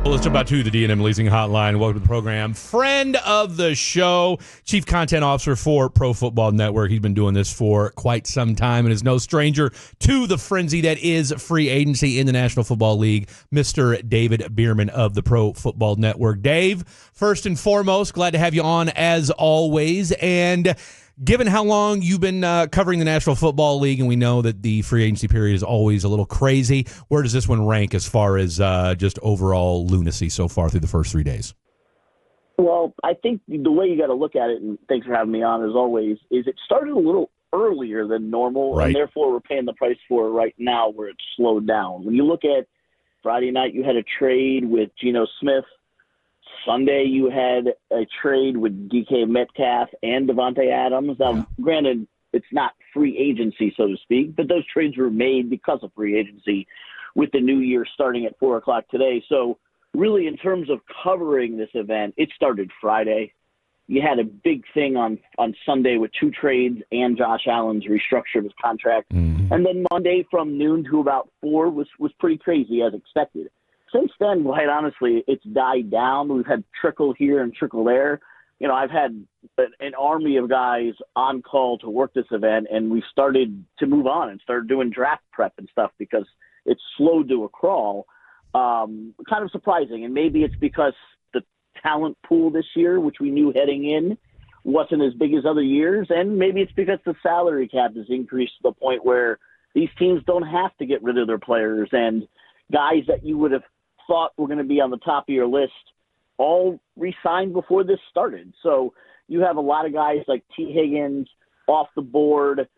Well, let's jump out to the D&M Leasing Hotline. Welcome to the program. Friend of the show, Chief Content Officer for Pro Football Network. He's been doing this for quite some time and is no stranger to the frenzy that is free agency in the National Football League, Mr. David Bearman of the Pro Football Network. Dave, first and foremost, glad to have you on as always. And given how long you've been covering the National Football League, and we know that the free agency period is always a little crazy, where does this one rank as far as just overall lunacy so far through the first 3 days? Well, I think the way you got to look at it, and thanks for having me on as always, is it started a little earlier than normal, right, and therefore we're paying the price for it right now where it's slowed down. When you look at Friday night, you had a trade with Geno Smith. Sunday, you had a trade with DK Metcalf and Devontae Adams. Now, Granted, it's not free agency, so to speak, but those trades were made because of free agency with the new year starting at 4 o'clock today. So really, in terms of covering this event, it started Friday. You had a big thing on Sunday with 2 trades and Josh Allen's restructure of his contract. Mm-hmm. And then Monday from noon to about 4 was pretty crazy as expected. Since then, quite honestly, it's died down. We've had trickle here and trickle there. You know, I've had an army of guys on call to work this event, and we started to move on and started doing draft prep and stuff because it's slowed to a crawl. Kind of surprising, and maybe it's because the talent pool this year, which we knew heading in, wasn't as big as other years, and maybe it's because the salary cap has increased to the point where these teams don't have to get rid of their players, and guys that you would have thought were going to be on the top of your list all re-signed before this started. So you have a lot of guys like T. Higgins off the board.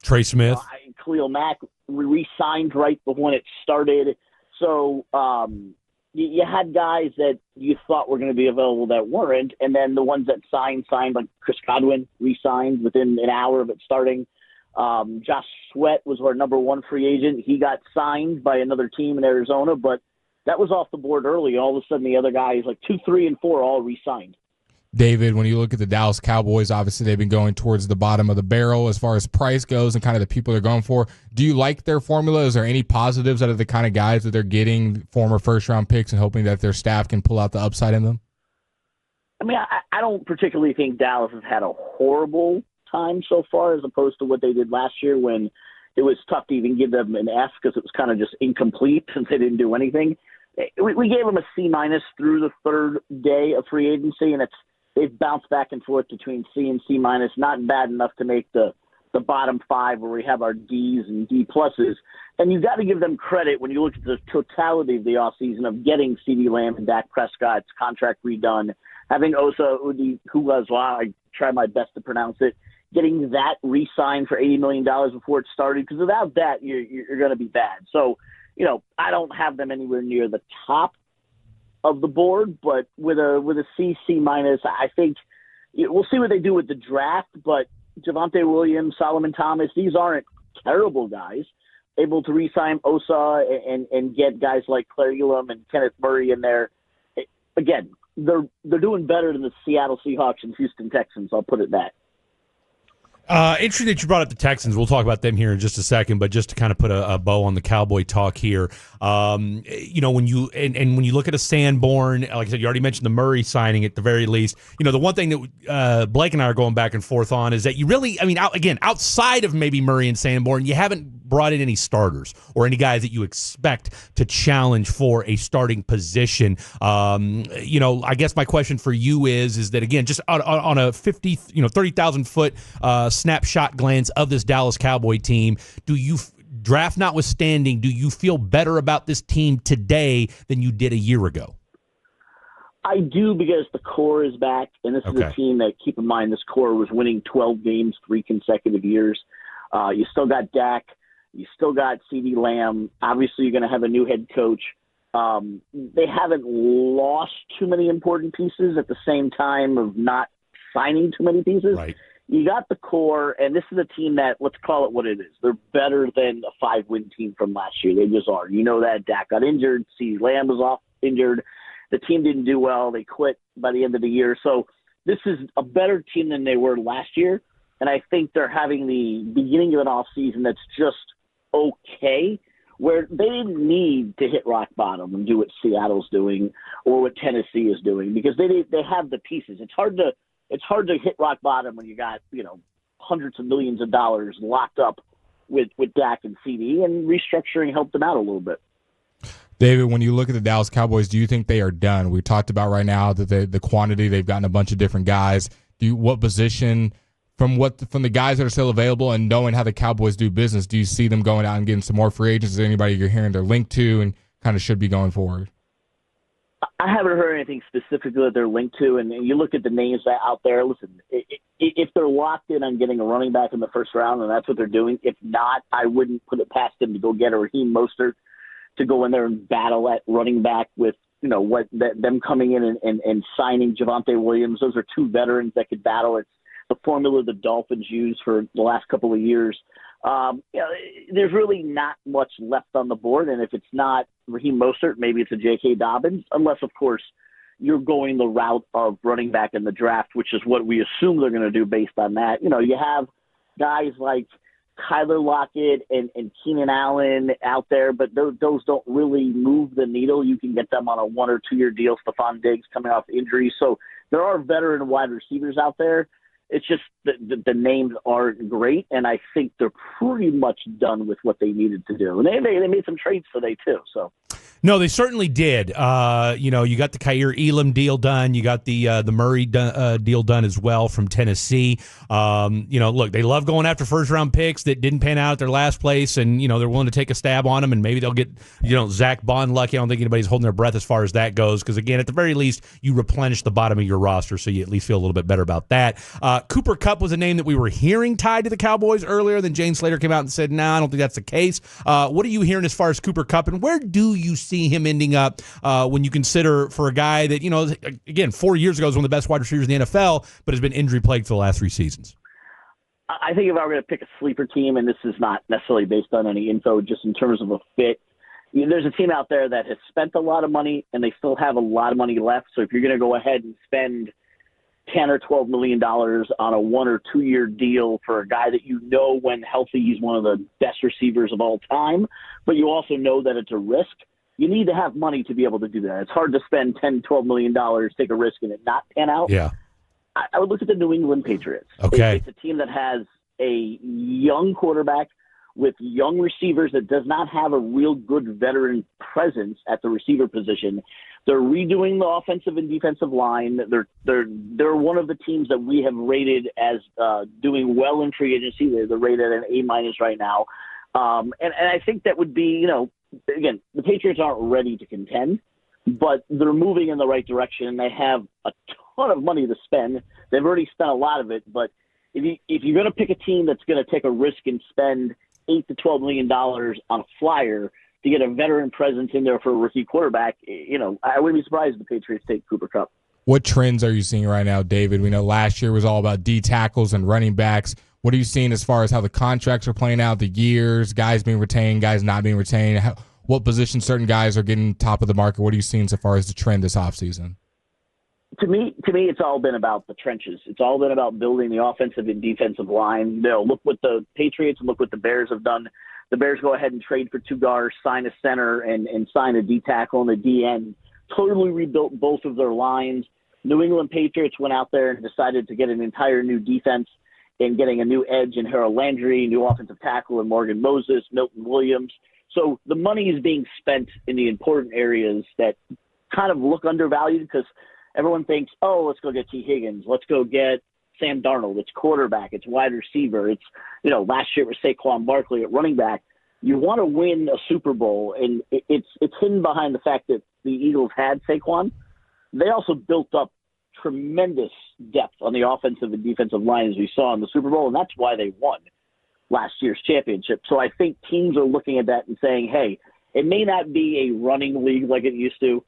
Trey Smith. Khalil Mack re-signed right when it started. So you had guys that you thought were going to be available that weren't, and then the ones that signed, like Chris Godwin re-signed within an hour of it starting. Josh Sweat was our number 1 free agent. He got signed by another team in Arizona, but that was off the board early. All of a sudden, the other guys, like 2, 3, and 4, all re-signed. David, when you look at the Dallas Cowboys, obviously they've been going towards the bottom of the barrel as far as price goes and kind of the people they're going for. Do you like their formula? Is there any positives out of the kind of guys that they're getting, former first-round picks, and hoping that their staff can pull out the upside in them? I mean, I don't particularly think Dallas has had a horrible time so far as opposed to what they did last year when it was tough to even give them an F because it was kind of just incomplete since they didn't do anything. We gave them a C- through the 3rd day of free agency, and they've bounced back and forth between C and C-, not bad enough to make the bottom 5 where we have our Ds and D+. And you've got to give them credit when you look at the totality of the offseason of getting CeeDee Lamb and Dak Prescott's contract redone, having Osa Udihuazwa, I try my best to pronounce it, getting that re-signed for $80 million before it started, because without that, you're going to be bad. So, you know, I don't have them anywhere near the top of the board, but with a C, C-, I think we'll see what they do with the draft, but Javonte Williams, Solomon Thomas, these aren't terrible guys, able to re-sign Osa and get guys like Claire Elam and Kenneth Murray in there. Again, they're doing better than the Seattle Seahawks and Houston Texans, I'll put it that. Interesting that you brought up the Texans. We'll talk about them here in just a second, but just to kind of put a bow on the Cowboy talk here, you know, when you when you look at a Sanborn, like I said, you already mentioned the Murray signing at the very least. You know, the one thing that Blake and I are going back and forth on is that you really, I mean, outside of maybe Murray and Sanborn, you haven't brought in any starters or any guys that you expect to challenge for a starting position. You know, I guess my question for you is that, again, just on a 30,000 foot snapshot glance of this Dallas Cowboy team, do you, draft notwithstanding, do you feel better about this team today than you did a year ago? I do, because the core is back, and this is a team that, keep in mind, this core was winning 12 games 3 consecutive years. You still got Dak. You still got CeeDee Lamb. Obviously, you're going to have a new head coach. They haven't lost too many important pieces at the same time of not signing too many pieces. Right. You got the core, and this is a team that, let's call it what it is. They're better than a 5-win team from last year. They just are. You know that. Dak got injured. CeeDee Lamb was injured. The team didn't do well. They quit by the end of the year. So this is a better team than they were last year, and I think they're having the beginning of an offseason that's just okay, where they didn't need to hit rock bottom and do what Seattle's doing or what Tennessee is doing, because they have the pieces. It's hard to hit rock bottom when you got, hundreds of millions of dollars locked up with Dak and CD, and restructuring helped them out a little bit. David, when you look at the Dallas Cowboys, do you think they are done? We talked about right now that the quantity, they've gotten a bunch of different guys. What position from the guys that are still available and knowing how the Cowboys do business, do you see them going out and getting some more free agents? Is there anybody you're hearing they're linked to and kind of should be going forward? I haven't heard anything specifically that they're linked to, and you look at the names out there. Listen, if they're locked in on getting a running back in the first round, and that's what they're doing, if not, I wouldn't put it past them to go get a Raheem Mostert to go in there and battle at running back with, them coming in and signing Javonte Williams. Those are two veterans that could battle. It's the formula the Dolphins used for the last couple of years. There's really not much left on the board, and if it's not Raheem Mostert, maybe it's a J.K. Dobbins, unless, of course, you're going the route of running back in the draft, which is what we assume they're going to do based on that. You have guys like Kyler Lockett and Keenan Allen out there, but those don't really move the needle. You can get them on a 1 or 2 year deal. Stephon Diggs coming off injury. So there are veteran wide receivers out there. It's just the names aren't great, and I think they're pretty much done with what they needed to do. And they made some trades today too. So. No, they certainly did. You got the Kaiir Elam deal done. You got the Murray deal done as well from Tennessee. Look, they love going after first-round picks that didn't pan out at their last place, and, they're willing to take a stab on them, and maybe they'll get, Zach Bond lucky. I don't think anybody's holding their breath as far as that goes, because, again, at the very least, you replenish the bottom of your roster, so you at least feel a little bit better about that. Cooper Kupp was a name that we were hearing tied to the Cowboys earlier. Then Jane Slater came out and said, I don't think that's the case. What are you hearing as far as Cooper Kupp, and where do you see him ending up when you consider for a guy that, again, 4 years ago was one of the best wide receivers in the NFL, but has been injury plagued for the last 3 seasons? I think if I were going to pick a sleeper team, and this is not necessarily based on any info, just in terms of a fit, there's a team out there that has spent a lot of money and they still have a lot of money left. So if you're going to go ahead and spend $10 or $12 million on a 1 or 2 year deal for a guy that when healthy, he's one of the best receivers of all time, but you also know that it's a risk, you need to have money to be able to do that. It's hard to spend $10, $12 million, take a risk, and it not pan out. Yeah. I would look at the New England Patriots. Okay. It's a team that has a young quarterback with young receivers that does not have a real good veteran presence at the receiver position. They're redoing the offensive and defensive line. They're one of the teams that we have rated as doing well in free agency. They're rated an A- right now. And I think that would be, again, the Patriots aren't ready to contend, but they're moving in the right direction. They have a ton of money to spend. They've already spent a lot of it, but if you're going to pick a team that's going to take a risk and spend $8 to $12 million on a flyer to get a veteran presence in there for a rookie quarterback, I wouldn't be surprised if the Patriots take Cooper Kupp. What trends are you seeing right now, David? We know last year was all about D tackles and running backs. What are you seeing as far as how the contracts are playing out, the years, guys being retained, guys not being retained? What position certain guys are getting top of the market? What are you seeing so far as the trend this offseason? To me, it's all been about the trenches. It's all been about building the offensive and defensive line. Look what the Patriots and look what the Bears have done. The Bears go ahead and trade for 2 guards, sign a center, and sign a D tackle and a DN. Totally rebuilt both of their lines. New England Patriots went out there and decided to get an entire new defense and getting a new edge in Harold Landry, new offensive tackle in Morgan Moses, Milton Williams. So the money is being spent in the important areas that kind of look undervalued, because everyone thinks, let's go get T. Higgins. Let's go get Sam Darnold. It's quarterback. It's wide receiver. It's, last year it was Saquon Barkley at running back. You want to win a Super Bowl, and it's hidden behind the fact that the Eagles had Saquon. They also built up tremendous depth on the offensive and defensive line, as we saw in the Super Bowl, and that's why they won last year's championship. So I think teams are looking at that and saying, hey, it may not be a running league like it used to,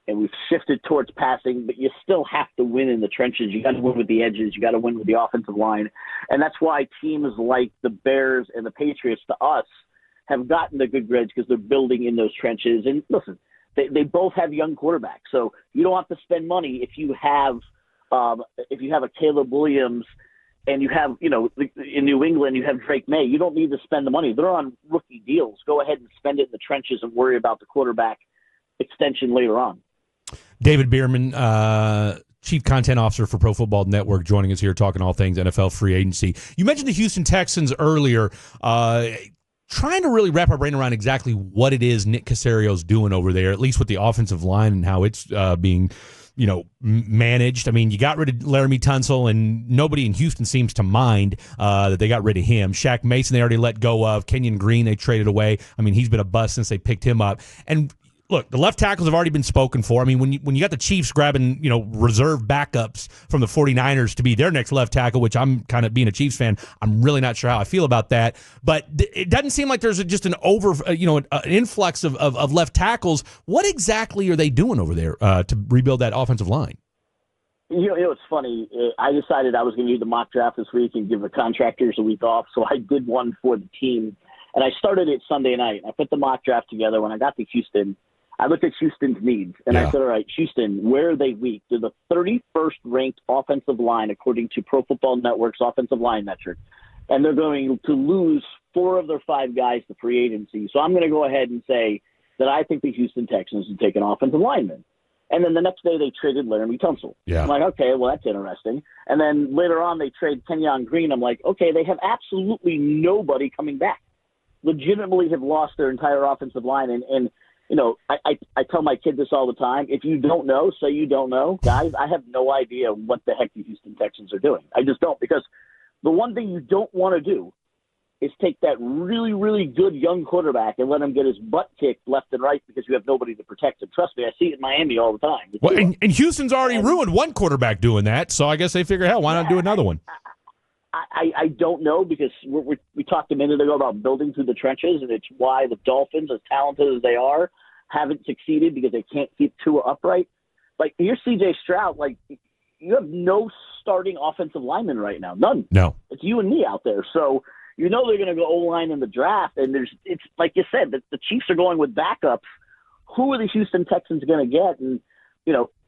and we've shifted towards passing, but you still have to win in the trenches. You got to win with the edges. You got to win with the offensive line. And that's why teams like the Bears and the Patriots, to us, have gotten the good grades, because they're building in those trenches. And listen, they both have young quarterbacks, so you don't have to spend money if you have a Caleb Williams and you have, in New England, you have Drake May. You don't need to spend the money. They're on rookie deals. Go ahead and spend it in the trenches and worry about the quarterback extension later on. David Bearman, Chief Content Officer for Pro Football Network, joining us here talking all things NFL free agency. You mentioned the Houston Texans earlier. Trying to really wrap our brain around exactly what it is Nick Caserio's doing over there, at least with the offensive line and how it's being managed. I mean, you got rid of Laramie Tunsil, and nobody in Houston seems to mind that they got rid of him. Shaq Mason, they already let go of. Kenyon Green, they traded away. I mean, he's been a bust since they picked him up. And look, the left tackles have already been spoken for. I mean, when you got the Chiefs grabbing, reserve backups from the 49ers to be their next left tackle, which I'm kind of, being a Chiefs fan, I'm really not sure how I feel about that. But it doesn't seem like there's just an an influx of left tackles. What exactly are they doing over there to rebuild that offensive line? It's funny. I decided I was going to do the mock draft this week and give the contractors a week off, so I did one for the team. And I started it Sunday night. I put the mock draft together. When I got to Houston, I looked at Houston's needs, and I said, all right, Houston, where are they weak? They're the 31st ranked offensive line, according to Pro Football Network's offensive line metric. And they're going to lose 4 of their 5 guys to free agency. So I'm going to go ahead and say that I think the Houston Texans would take an offensive lineman. And then the next day they traded Laramie Tunsil. Yeah. I'm like, okay, well, that's interesting. And then later on they trade Kenyon Green. I'm like, okay, they have absolutely nobody coming back. Legitimately have lost their entire offensive line. And I tell my kid this all the time. If you don't know, say you don't know. Guys, I have no idea what the heck the Houston Texans are doing. I just don't, because the one thing you don't want to do is take that really, really good young quarterback and let him get his butt kicked left and right because you have nobody to protect him. Trust me, I see it in Miami all the time. Well, and Houston's already ruined one quarterback doing that, so I guess they figure, hell, why not do another one? I don't know, because we talked a minute ago about building through the trenches, and it's why the Dolphins, as talented as they are, haven't succeeded, because they can't keep Tua upright. Like, you're C.J. Stroud, like, you have no starting offensive lineman right now. None. No. It's you and me out there. So they're going to go O-line in the draft, and it's like you said, the Chiefs are going with backups. Who are the Houston Texans going to get? And,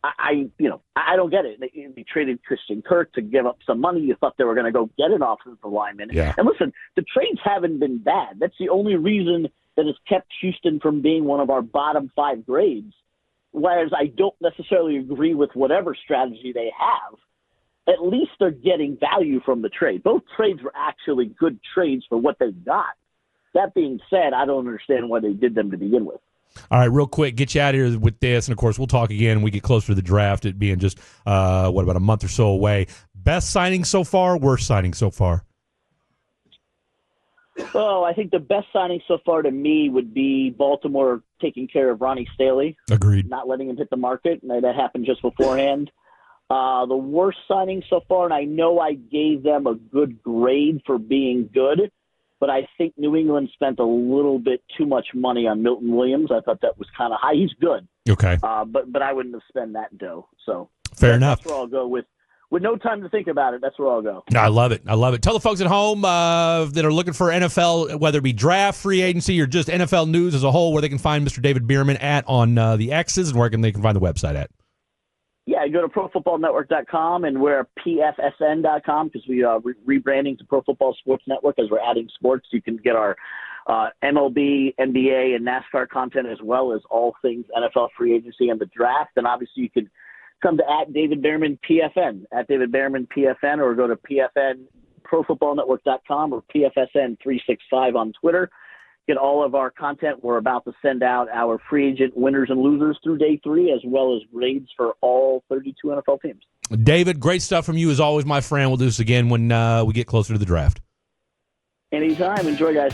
I don't get it. They traded Christian Kirk to give up some money. You thought they were going to go get an offensive lineman. Yeah. And listen, the trades haven't been bad. That's the only reason that has kept Houston from being one of our bottom 5 grades. Whereas I don't necessarily agree with whatever strategy they have. At least they're getting value from the trade. Both trades were actually good trades for what they got. That being said, I don't understand why they did them to begin with. All right, real quick, get you out of here with this, and of course we'll talk again when we get closer to the draft, it being just, about a month or so away. Best signing so far, worst signing so far? Oh, I think the best signing so far to me would be Baltimore taking care of Ronnie Staley. Agreed. Not letting him hit the market. That happened just beforehand. The worst signing so far, and I know I gave them a good grade for being good, but I think New England spent a little bit too much money on Milton Williams. I thought that was kind of high. He's good. Okay. But I wouldn't have spent that dough. So fair enough. That's where I'll go with no time to think about it. That's where I'll go. I love it. I love it. Tell the folks at home that are looking for NFL, whether it be draft, free agency, or just NFL news as a whole, where they can find Mr. David Bearman at on the X's, and where they can find the website at. Yeah, you go to ProFootballNetwork.com, and we're PFSN.com, because we are rebranding to Pro Football Sports Network as we're adding sports. You can get our MLB, NBA, and NASCAR content, as well as all things NFL free agency and the draft. And obviously you can come to @DavidBearmanPFN, @DavidBearmanPFN, or go to PFN, ProFootballNetwork.com, or PFSN365 on Twitter. Get all of our content. We're about to send out our free agent winners and losers through day 3, as well as grades for all 32 NFL teams. David, great stuff from you as always, my friend. We'll do this again when we get closer to the draft. Anytime. Enjoy, guys.